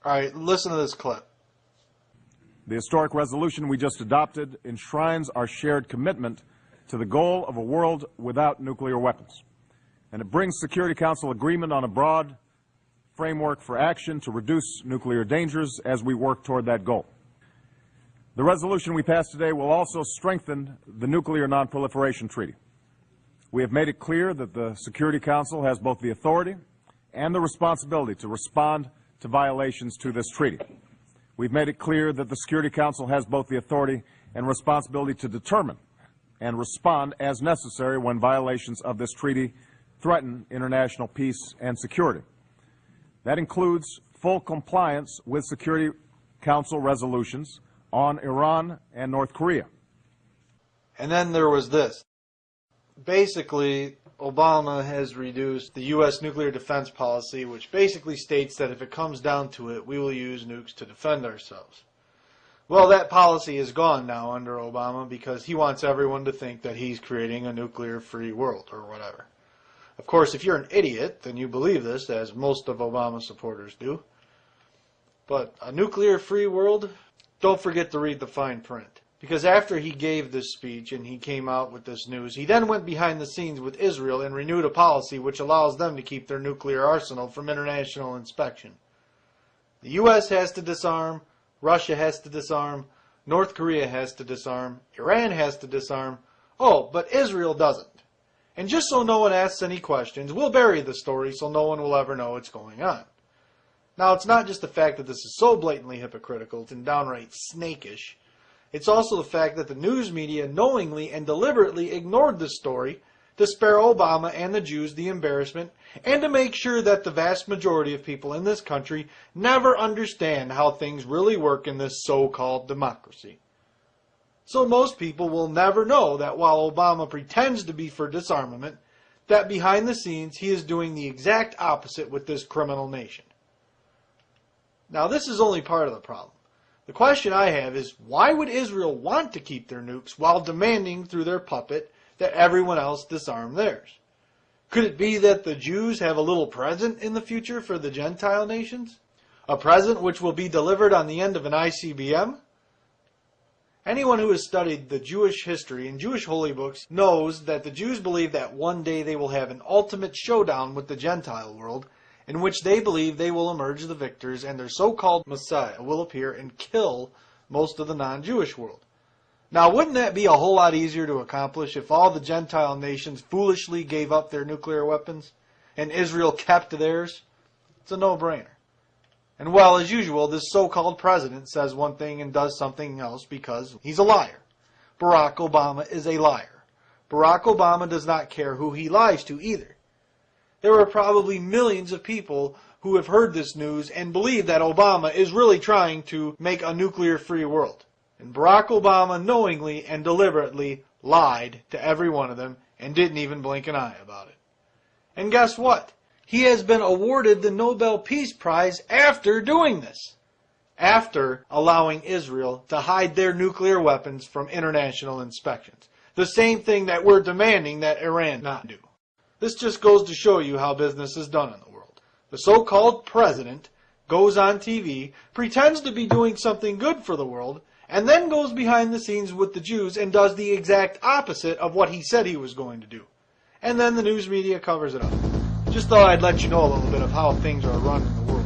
All right, listen to this clip. The historic resolution we just adopted enshrines our shared commitment to the goal of a world without nuclear weapons. And it brings Security Council agreement on a broad framework for action to reduce nuclear dangers as we work toward that goal. The resolution we passed today will also strengthen the Nuclear Non-Proliferation Treaty. We have made it clear that the Security Council has both the authority and the responsibility to respond to violations to this treaty. We've made it clear that the Security Council has both the authority and responsibility to determine and respond as necessary when violations of this treaty threaten international peace and security. That includes full compliance with Security Council resolutions on Iran and North Korea. And then there was this. Basically, Obama has reduced the U.S. nuclear defense policy, which basically states that if it comes down to it, we will use nukes to defend ourselves. Well, that policy is gone now under Obama because he wants everyone to think that he's creating a nuclear-free world or whatever. Of course, if you're an idiot, then you believe this, as most of Obama supporters do. But a nuclear-free world? Don't forget to read the fine print. Because after he gave this speech and he came out with this news, he then went behind the scenes with Israel and renewed a policy which allows them to keep their nuclear arsenal from international inspection. The U.S. has to disarm, Russia has to disarm, North Korea has to disarm, Iran has to disarm. Oh, but Israel doesn't. And just so no one asks any questions, we'll bury the story so no one will ever know what's going on. Now, it's not just the fact that this is so blatantly hypocritical and downright snakish. It's also the fact that the news media knowingly and deliberately ignored this story to spare Obama and the Jews the embarrassment and to make sure that the vast majority of people in this country never understand how things really work in this so-called democracy. So most people will never know that while Obama pretends to be for disarmament, that behind the scenes he is doing the exact opposite with this criminal nation. Now, this is only part of the problem. The question I have is, why would Israel want to keep their nukes while demanding through their puppet that everyone else disarm theirs? Could it be that the Jews have a little present in the future for the Gentile nations? A present which will be delivered on the end of an ICBM? Anyone who has studied the Jewish history and Jewish holy books knows that the Jews believe that one day they will have an ultimate showdown with the Gentile world, in which they believe they will emerge the victors and their so-called Messiah will appear and kill most of the non-Jewish world. Now, wouldn't that be a whole lot easier to accomplish if all the Gentile nations foolishly gave up their nuclear weapons and Israel kept theirs? It's a no-brainer. And well, as usual, this so-called president says one thing and does something else because he's a liar. Barack Obama is a liar. Barack Obama does not care who he lies to either. There are probably millions of people who have heard this news and believe that Obama is really trying to make a nuclear-free world. And Barack Obama knowingly and deliberately lied to every one of them and didn't even blink an eye about it. And guess what? He has been awarded the Nobel Peace Prize after doing this. After allowing Israel to hide their nuclear weapons from international inspections. The same thing that we're demanding that Iran not do. This just goes to show you how business is done in the world. The so-called president goes on TV, pretends to be doing something good for the world, and then goes behind the scenes with the Jews and does the exact opposite of what he said he was going to do. And then the news media covers it up. Just thought I'd let you know a little bit of how things are run in the world.